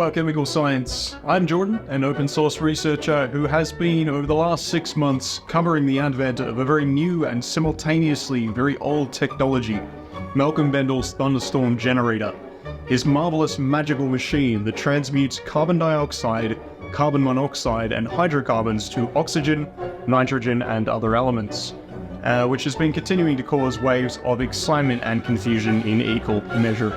Alchemical Science. I'm Jordan, an open source researcher who has been, over the last 6 months, covering the advent of a very new and simultaneously very old technology, Malcolm Bendel's Thunderstorm generator. His marvelous magical machine that transmutes carbon dioxide, carbon monoxide, and hydrocarbons to oxygen, nitrogen, and other elements, which has been continuing to cause waves of excitement and confusion in equal measure.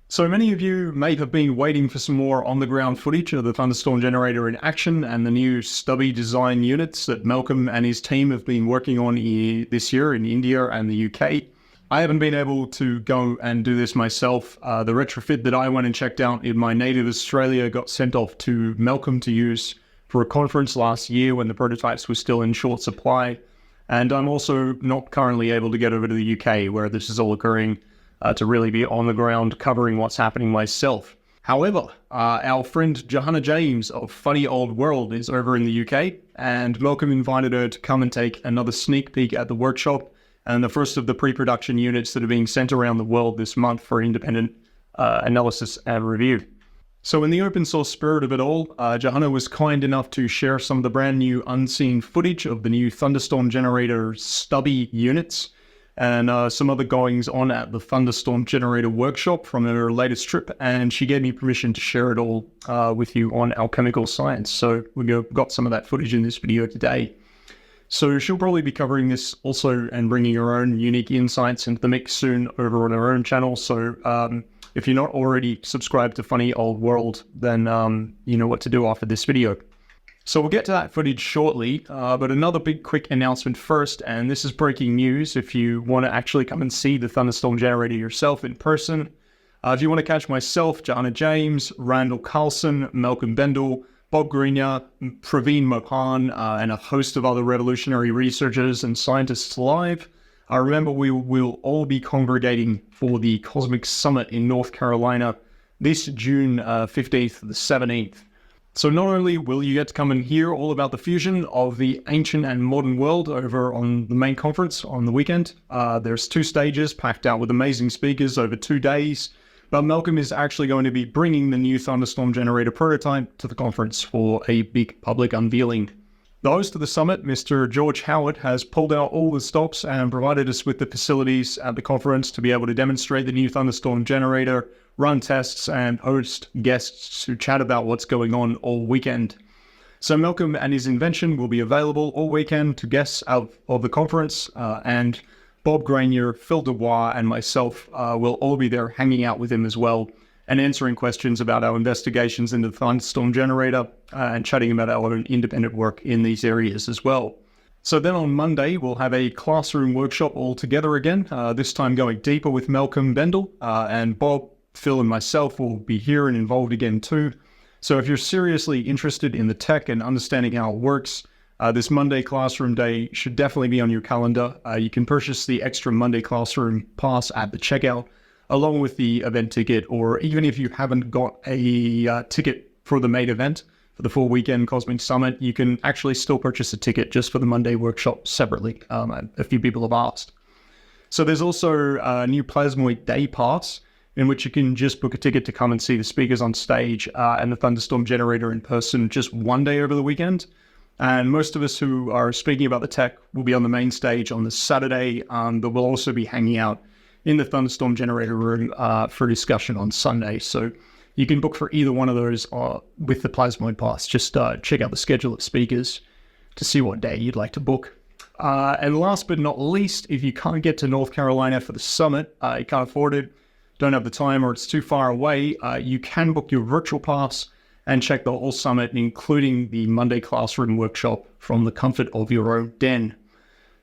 So many of you may have been waiting for some more on-the-ground footage of the Thunderstorm generator in action and the new stubby design units that Malcolm and his team have been working on this year in India and the UK. I haven't been able to go and do this myself. The retrofit that I went and checked out in my native Australia got sent off to Malcolm to use for a conference last year when the prototypes were still in short supply. And I'm also not currently able to get over to the UK where this is all occurring, to really be on the ground covering what's happening myself. However, our friend Johanna James of Funny Old World is over in the UK, and Malcolm invited her to come and take another sneak peek at the workshop and the first of the pre-production units that are being sent around the world this month for independent analysis and review. So in the open source spirit of it all, Johanna was kind enough to share some of the brand new unseen footage of the new Thunderstorm generator stubby units, and some other goings on at the Thunderstorm generator workshop from her latest trip, and she gave me permission to share it all with you on Alchemical Science. So we've got some of that footage in this video today. So she'll probably be covering this also and bringing her own unique insights into the mix soon over on her own channel. So if you're not already subscribed to Funny Old World, then you know what to do after this video. So we'll get to that footage shortly, but another big quick announcement first, and this is breaking news if you want to actually come and see the Thunderstorm generator yourself in person. If you want to catch myself, Johanna James, Randall Carlson, Malcolm Bendel, Bob Greenyer, Praveen Mohan, and a host of other revolutionary researchers and scientists live, remember we will all be congregating for the Cosmic Summit in North Carolina this June 15th to the 17th. So not only will you get to come and hear all about the fusion of the ancient and modern world over on the main conference on the weekend, there's 2 stages packed out with amazing speakers over 2 days, but Malcolm is actually going to be bringing the new Thunderstorm generator prototype to the conference for a big public unveiling. The host of the summit, Mr. George Howard, has pulled out all the stops and provided us with the facilities at the conference to be able to demonstrate the new Thunderstorm generator, run tests, and host guests to chat about what's going on all weekend. So Malcolm and his invention will be available all weekend to guests of the conference, and Bob Grenier, Phil Dubois, and myself will all be there hanging out with him as well and answering questions about our investigations into the Thunderstorm generator and chatting about our own independent work in these areas as well. So then on Monday, we'll have a classroom workshop all together again, this time going deeper with Malcolm Bendel, and Bob, Phil, and myself will be here and involved again too. So if you're seriously interested in the tech and understanding how it works, this Monday classroom day should definitely be on your calendar. You can purchase the extra Monday classroom pass at the checkout, along with the event ticket, or even if you haven't got a ticket for the main event, for the full weekend Cosmic Summit, you can actually still purchase a ticket just for the Monday workshop separately. A few people have asked. So there's also a new Plasmoid Day Pass, in which you can just book a ticket to come and see the speakers on stage and the Thunderstorm generator in person just one day over the weekend. And most of us who are speaking about the tech will be on the main stage on the Saturday, but we'll also be hanging out in the Thunderstorm generator room for discussion on Sunday. So you can book for either one of those with the Plasmoid Pass. Just check out the schedule of speakers to see what day you'd like to book. And last but not least, if you can't get to North Carolina for the summit, you can't afford it, don't have the time, or it's too far away, you can book your virtual pass and check the whole summit, including the Monday classroom workshop from the comfort of your own den.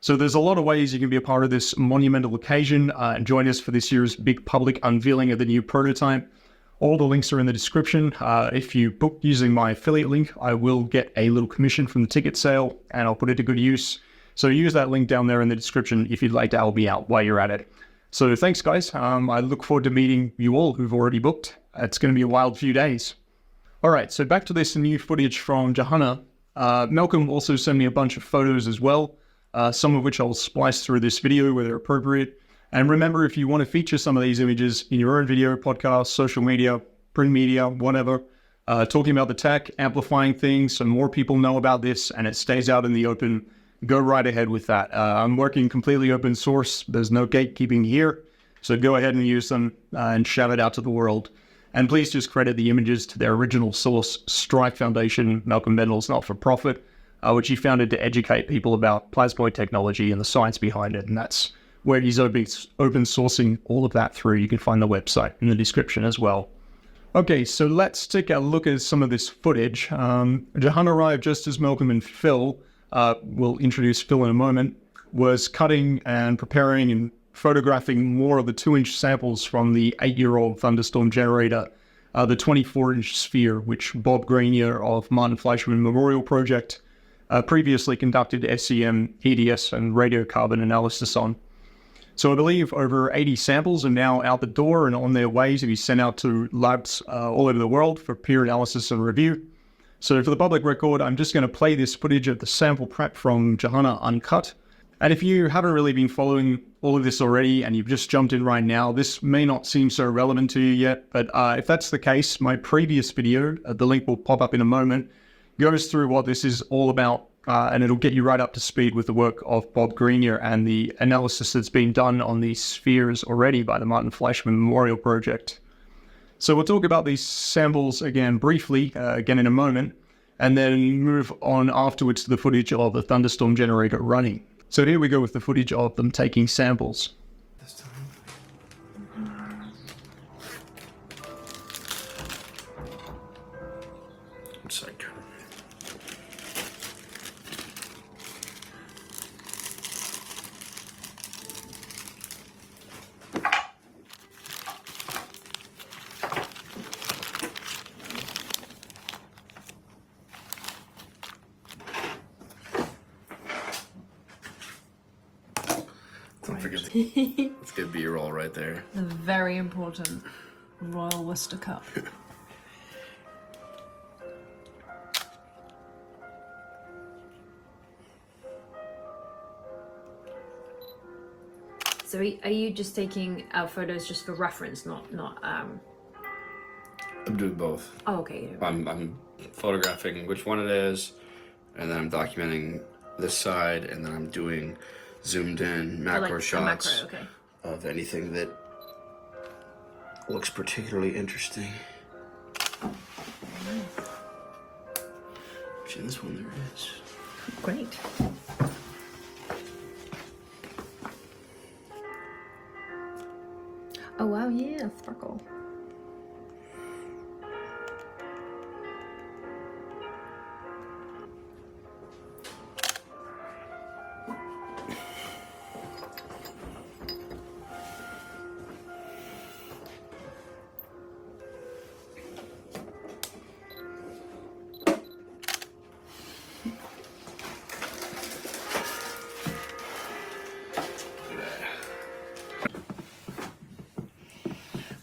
So there's a lot of ways you can be a part of this monumental occasion and join us for this year's big public unveiling of the new prototype. All the links are in the description. If you book using my affiliate link, I will get a little commission from the ticket sale, and I'll put it to good use. So use that link down there in the description if you'd like to help me out while you're at it. So thanks, guys. I look forward to meeting you all who've already booked. It's going to be a wild few days. All right, so back to this new footage from Johanna. Malcolm also sent me a bunch of photos as well some of which I'll splice through this video where they're appropriate. And remember, if you want to feature some of these images in your own video, podcast, social media, print media, whatever, talking about the tech, amplifying things so more people know about this and it stays out in the open, go right ahead with that. I'm working completely open source. There's no gatekeeping here. So go ahead and use them and shout it out to the world. And please just credit the images to their original source, Strike Foundation, Malcolm Bendel's not-for-profit, which he founded to educate people about plasmoid technology and the science behind it. And that's where he's open sourcing all of that through. You can find the website in the description as well. Okay, so let's take a look at some of this footage. Jahan arrived just as Malcolm and Phil, we'll introduce Phil in a moment, was cutting and preparing and photographing more of the 2-inch samples from the 8-year-old Thunderstorm generator, the 24-inch sphere, which Bob Grenier of Martin Fleischmann Memorial Project previously conducted SEM, EDS, and radiocarbon analysis on. So I believe over 80 samples are now out the door and on their way to be sent out to labs all over the world for peer analysis and review. So for the public record, I'm just going to play this footage of the sample prep from Johanna Uncut. And if you haven't really been following all of this already and you've just jumped in right now, this may not seem so relevant to you yet, but if that's the case, my previous video, the link will pop up in a moment, goes through what this is all about. And it'll get you right up to speed with the work of Bob Grenier and the analysis that's been done on these spheres already by the Martin Fleischmann Memorial Project. So we'll talk about these samples again briefly, again in a moment, and then move on afterwards to the footage of the Thunderstorm generator running. So here we go with the footage of them taking samples. Don't forget it's good B-roll right there. The very important Royal Worcester Cup. So are you just taking photos just for reference, not I'm doing both. Oh, okay. I'm photographing which one it is, and then I'm documenting this side, and then I'm doing zoomed in macro shots of anything that looks particularly interesting. Which in this one there is. Great. Oh wow, yeah, sparkle.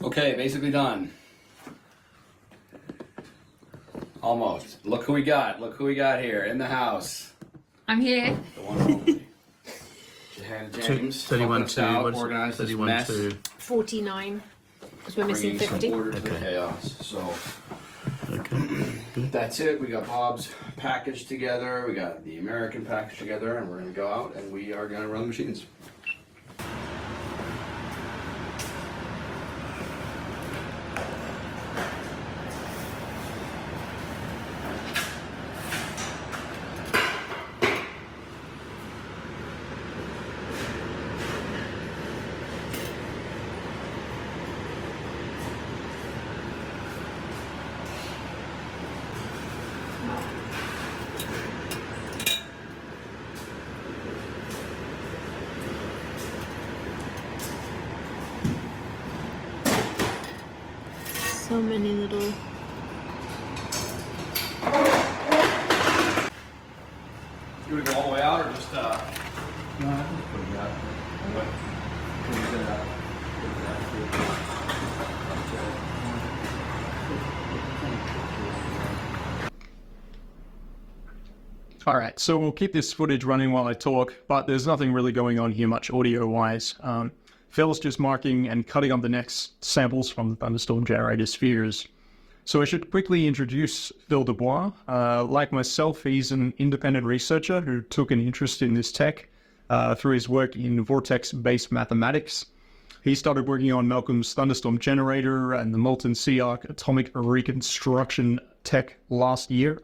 Okay, basically done. Almost. Look who we got. Look who we got here in the house. I'm here. The one and only. James. 31 to organized 31 mess. to 49. Because we're missing Bringing 50. some order to Okay. chaos. So okay. that's it. We got Bob's package together. We got the American package together, and we're gonna go out and we are gonna run the machines. So many little... You want to go all the way out or just No, I think put it out. All right, so we'll keep this footage running while I talk, but there's nothing really going on here much audio-wise. Phil's just marking and cutting up the next samples from the Thunderstorm generator spheres. So I should quickly introduce Phil Dubois. Like myself, he's an independent researcher who took an interest in this tech through his work in vortex-based mathematics. He started working on Malcolm's Thunderstorm generator and the molten sea arc atomic reconstruction tech last year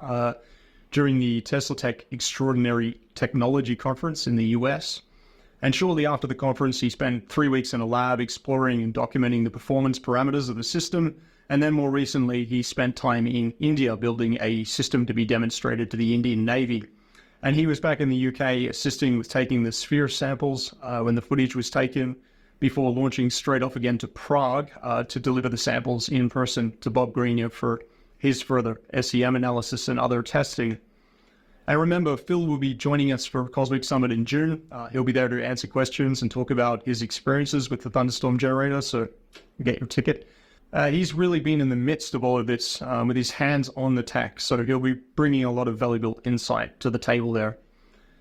during the Tesla Tech Extraordinary Technology Conference in the US. And shortly after the conference, he spent 3 weeks in a lab exploring and documenting the performance parameters of the system. And then more recently, he spent time in India building a system to be demonstrated to the Indian Navy. And he was back in the UK assisting with taking the sphere samples when the footage was taken, before launching straight off again to Prague to deliver the samples in person to Bob Greenyer for his further SEM analysis and other testing. And remember, Phil will be joining us for Cosmic Summit in June. He'll be there to answer questions and talk about his experiences with the Thunderstorm generator, so get your ticket. He's really been in the midst of all of this with his hands on the tech, so he'll be bringing a lot of valuable insight to the table there.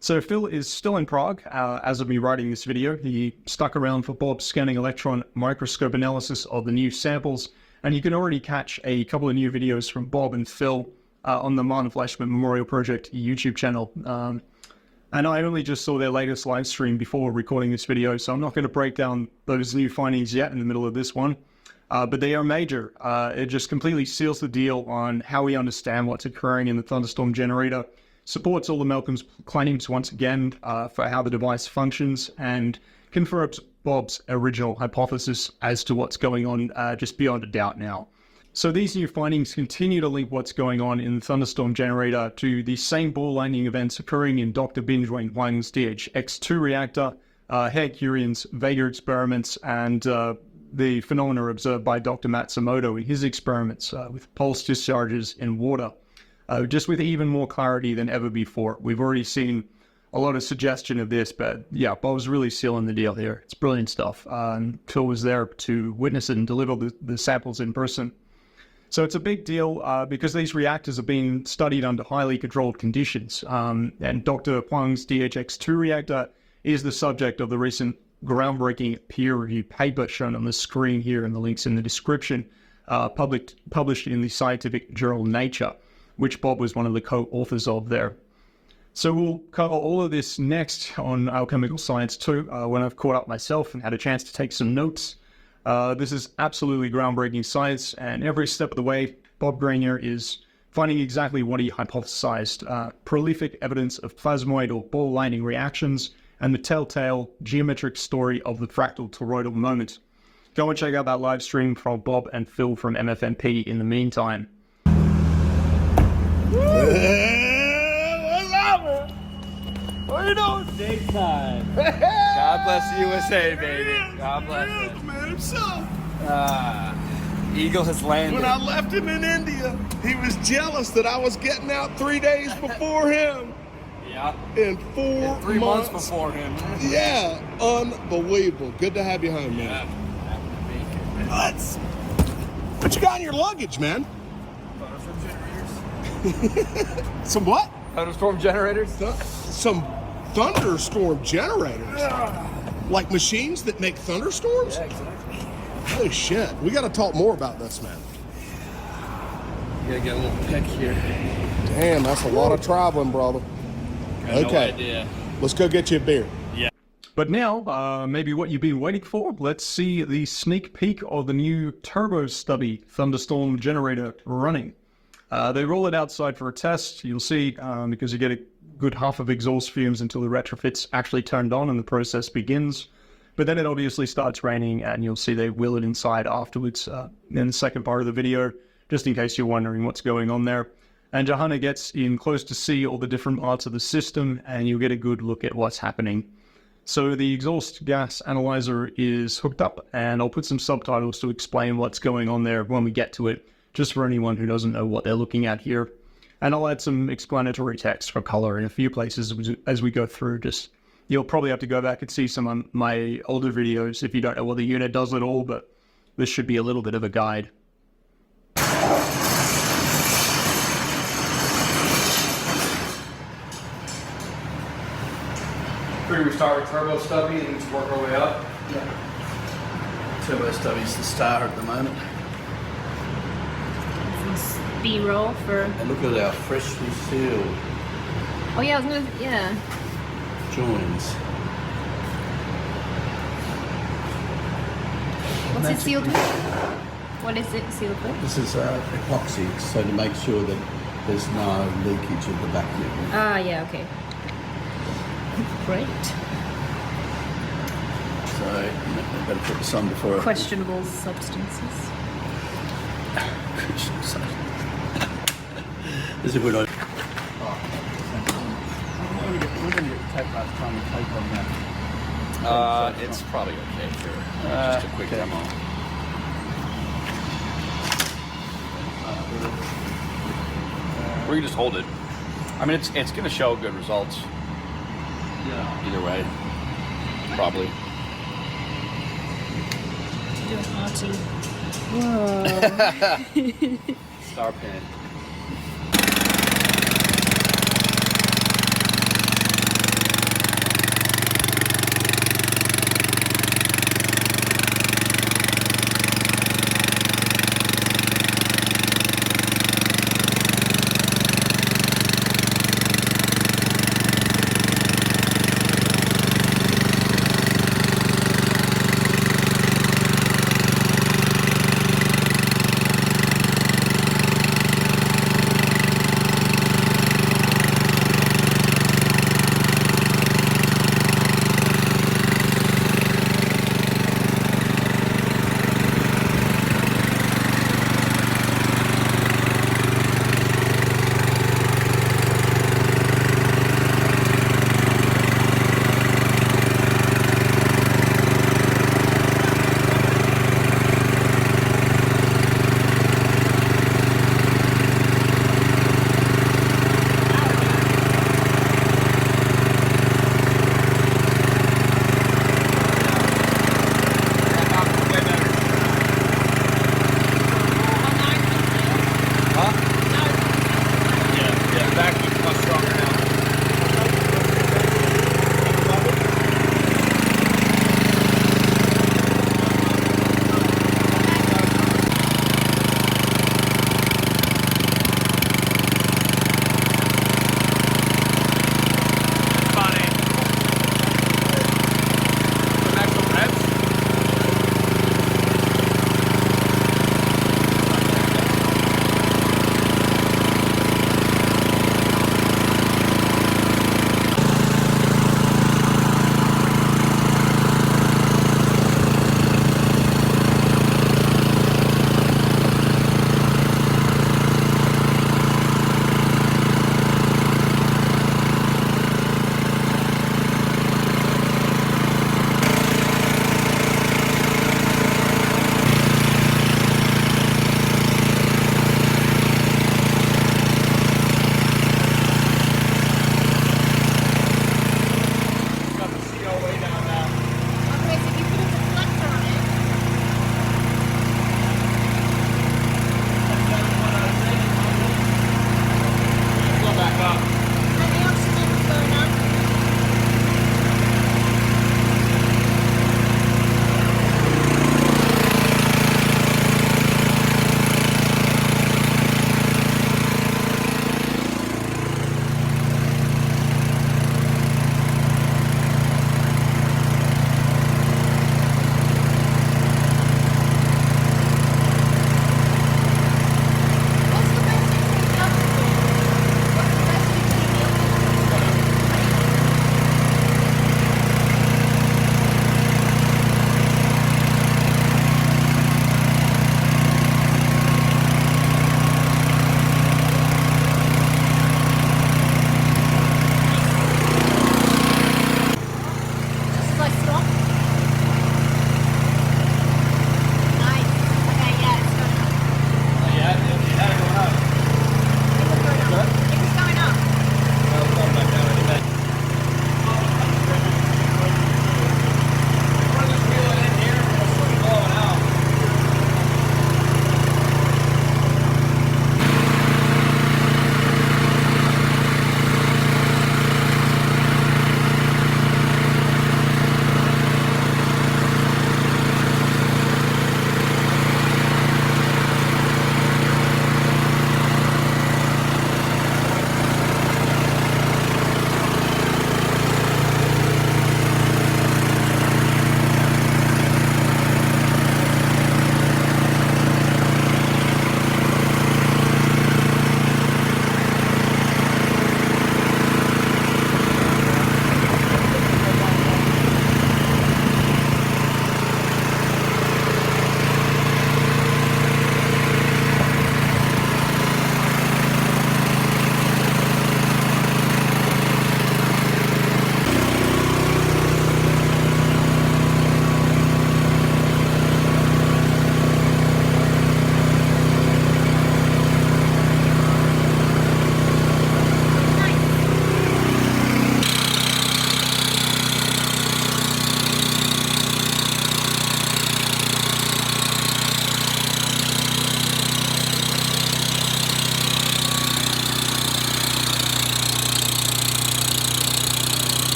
So Phil is still in Prague as of me writing this video. He stuck around for Bob's scanning electron microscope analysis of the new samples, and you can already catch a couple of new videos from Bob and Phil on the Martin Fleischmann Memorial Project YouTube channel. And I only just saw their latest live stream before recording this video, so I'm not going to break down those new findings yet in the middle of this one. But they are major. It just completely seals the deal on how we understand what's occurring in the Thunderstorm generator, supports all of Malcolm's claims once again for how the device functions, and confirms Bob's original hypothesis as to what's going on just beyond a doubt now. So these new findings continue to link what's going on in the Thunderstorm generator to the same ball lightning events occurring in Dr. Binjwang Huang's DHX-2 reactor, Herc Urian's Vega experiments, and the phenomena observed by Dr. Matsumoto in his experiments with pulse discharges in water. Just with even more clarity than ever before. We've already seen a lot of suggestion of this, but yeah, Bob's really sealing the deal here. It's brilliant stuff. Phil was there to witness it and deliver the samples in person. So it's a big deal because these reactors are being studied under highly controlled conditions. And Dr. Huang's DHX-2 reactor is the subject of the recent groundbreaking peer-reviewed paper shown on the screen here, and the link's in the description, published in the scientific journal Nature, which Bob was one of the co-authors of there. So we'll cover all of this next on Alchemical Science 2 when I've caught up myself and had a chance to take some notes. This is absolutely groundbreaking science, and every step of the way, Bob Greenyer is finding exactly what he hypothesized, prolific evidence of plasmoid or ball lightning reactions, and the telltale geometric story of the fractal toroidal moment. Go and check out that live stream from Bob and Phil from MFMP in the meantime. What's up, man? What you doing? Big time. God bless the USA, baby. God bless it. Man, himself. Eagle has landed. When I left him in India, he was jealous that I was getting out 3 days before him. Yeah. In 3 months before him. Yeah, unbelievable. Good to have you home, man. Let's. What you got in your luggage, man? Some what? Thunderstorm generators? Some thunderstorm generators. Like machines that make thunderstorms? Yeah, exactly. Holy shit. We got to talk more about this, man. You gotta get a little pick here. Damn, that's a lot of traveling, brother. Got Okay. No idea. Let's go get you a beer. But now, maybe what you've been waiting for, let's see the sneak peek of the new turbo stubby Thunderstorm generator running. They roll it outside for a test. You'll see, because you get a good half of exhaust fumes until the retrofit's actually turned on and the process begins. But then it obviously starts raining, and you'll see they wheel it inside afterwards in the second part of the video, just in case you're wondering what's going on there. And Johanna gets in close to see all the different parts of the system, and you'll get a good look at what's happening. So the exhaust gas analyzer is hooked up, and I'll put some subtitles to explain what's going on there when we get to it, just for anyone who doesn't know what they're looking at here. And I'll add some explanatory text for color in a few places as we go through. Just, you'll probably have to go back and see some of my older videos if you don't know what the unit does at all, but this should be a little bit of a guide. figure we start with turbo stubby and just work our way up. Yeah. Turbo Stubby's the star at the moment. Some B-roll for. And look at our freshly sealed Oh yeah, I was gonna. Yeah. joins. What's it sealed with? What is it sealed with? This is epoxy, so to make sure that there's no leakage of the vacuum. Ah, yeah. Okay. Great. So I've got to put this on before Questionable substances. This is when I. We're going to get the tape last time and tape on that. It's probably okay for just a quick demo. We can just hold it. I mean, it's going to show good results. Yeah. Either way, probably. Do a hearty. Whoa. Star pin.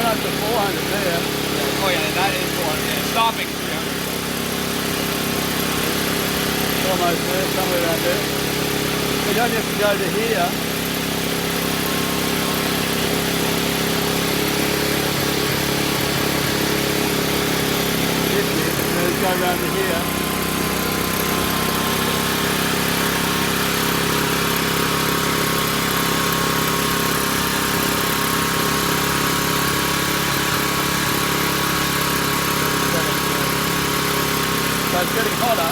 up to 400 there. Oh yeah, that is 400. Yeah, stopping 300. Almost there, somewhere around there. We don't have to go to here. Let's go around to here. So it's getting hotter.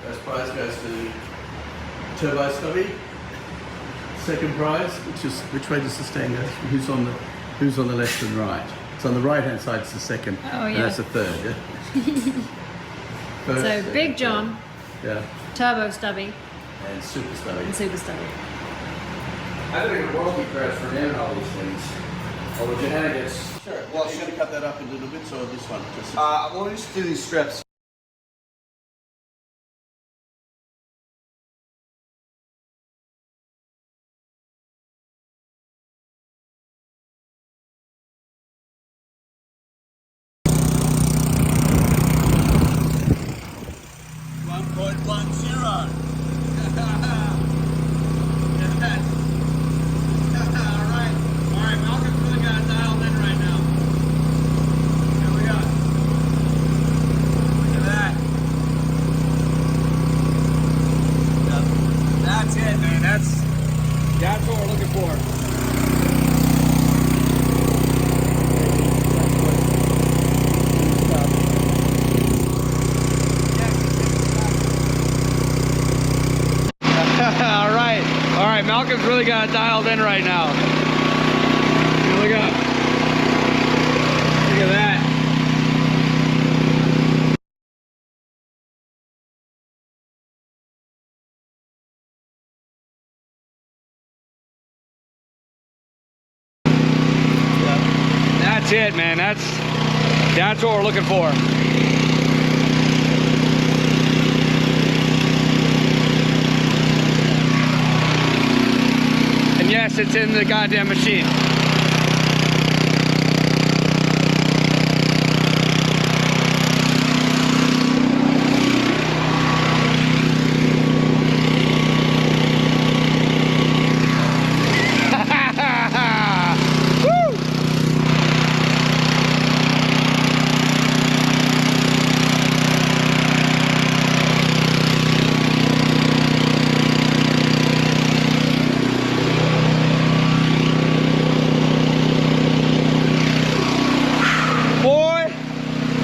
First prize goes to Turbo Stubby. Second prize, which way does the stand go? Who's on the left and right? It's on the right hand side. It's the second. Oh, And yeah. that's the third. Yeah. First, So Big John, Yeah. Turbo Stubby, And Super Stubby. and Super Stubby. I think a royalty credit for having all these things. Or would you have it? Sure. Well, you're going to cut that up into little bits, or this one? Just We'll just do these strips. That's it, man. That's what we're looking for. All right, Malcolm's really got it dialed in right now. Here we go. Look at that. That's it, man. That's what we're looking for. And yes, it's in the goddamn machine.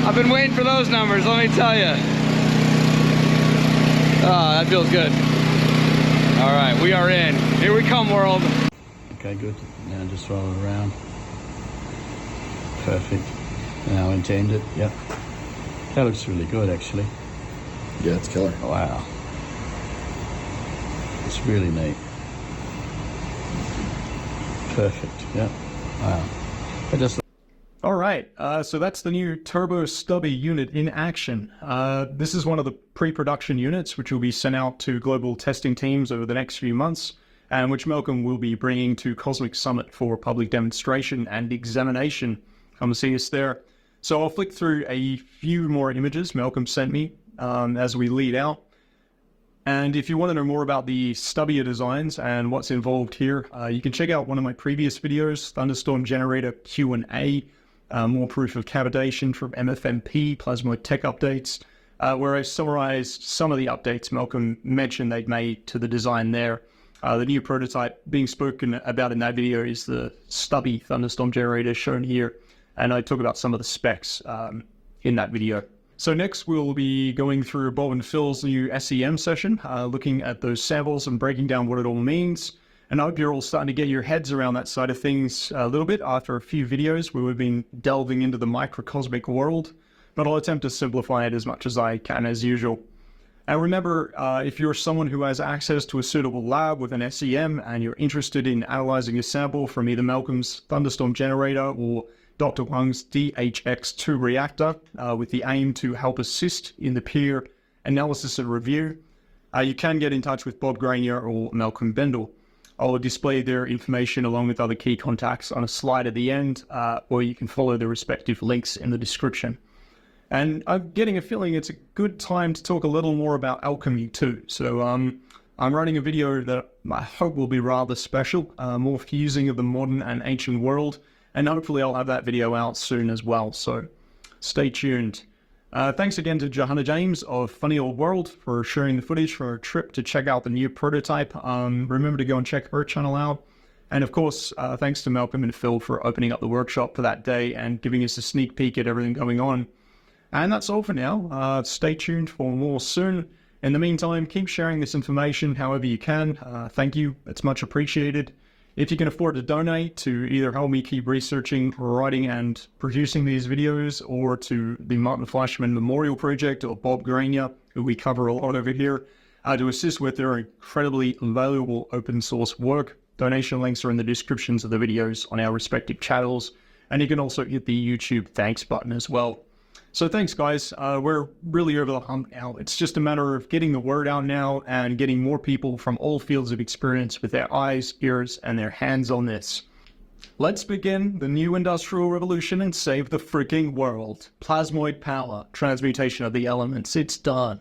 I've been waiting for those numbers, let me tell you. Oh, that feels good. All right, we are in. Here we come, world. Okay, good. Now just roll it around. Perfect. Now intend it. Yep. That looks really good, actually. Yeah, it's killer. Wow. It's really neat. Perfect. Yep. Wow. I just All right, so that's the new Turbo Stubby unit in action. This is one of the pre-production units which will be sent out to global testing teams over the next few months, and which Malcolm will be bringing to Cosmic Summit for public demonstration and examination. Come see us there. So I'll flick through a few more images Malcolm sent me as we lead out. And if you want to know more about the stubbier designs and what's involved here, you can check out one of my previous videos, Thunderstorm Generator Q&A. More proof of cavitation from MFMP, Plasmoid Tech Updates, where I summarized some of the updates Malcolm mentioned they'd made to the design there. The new prototype being spoken about in that video is the stubby Thunderstorm generator shown here, and I talk about some of the specs in that video. So next we'll be going through Bob and Phil's new SEM session, looking at those samples and breaking down what it all means. And I hope you're all starting to get your heads around that side of things a little bit after a few videos where we've been delving into the microcosmic world, but I'll attempt to simplify it as much as I can as usual. And remember, if you're someone who has access to a suitable lab with an SEM and you're interested in analyzing a sample from either Malcolm's Thunderstorm generator or Dr. Huang's DHX2 reactor with the aim to help assist in the peer analysis and review, you can get in touch with Bob Granier or Malcolm Bendel. I'll display their information along with other key contacts on a slide at the end, or you can follow the respective links in the description. And I'm getting a feeling it's a good time to talk a little more about alchemy too. So I'm writing a video that I hope will be rather special, more fusing of the modern and ancient world, and hopefully I'll have that video out soon as well, so stay tuned. Thanks again to Johanna James of Funny Old World for sharing the footage for our trip to check out the new prototype. Remember to go and check her channel out. And of course, thanks to Malcolm and Phil for opening up the workshop for that day and giving us a sneak peek at everything going on. And that's all for now. Stay tuned for more soon. In the meantime, keep sharing this information however you can. Thank you. It's much appreciated. If you can afford to donate to either help me keep researching, writing, and producing these videos, or to the Martin Fleischmann Memorial Project or Bob Granier, who we cover a lot over here, to assist with their incredibly valuable open source work, donation links are in the descriptions of the videos on our respective channels, and you can also hit the YouTube thanks button as well. So thanks, guys. We're really over the hump now. It's just a matter of getting the word out now and getting more people from all fields of experience with their eyes, ears, and their hands on this. Let's begin the new industrial revolution and save the freaking world. Plasmoid power, transmutation of the elements. It's done.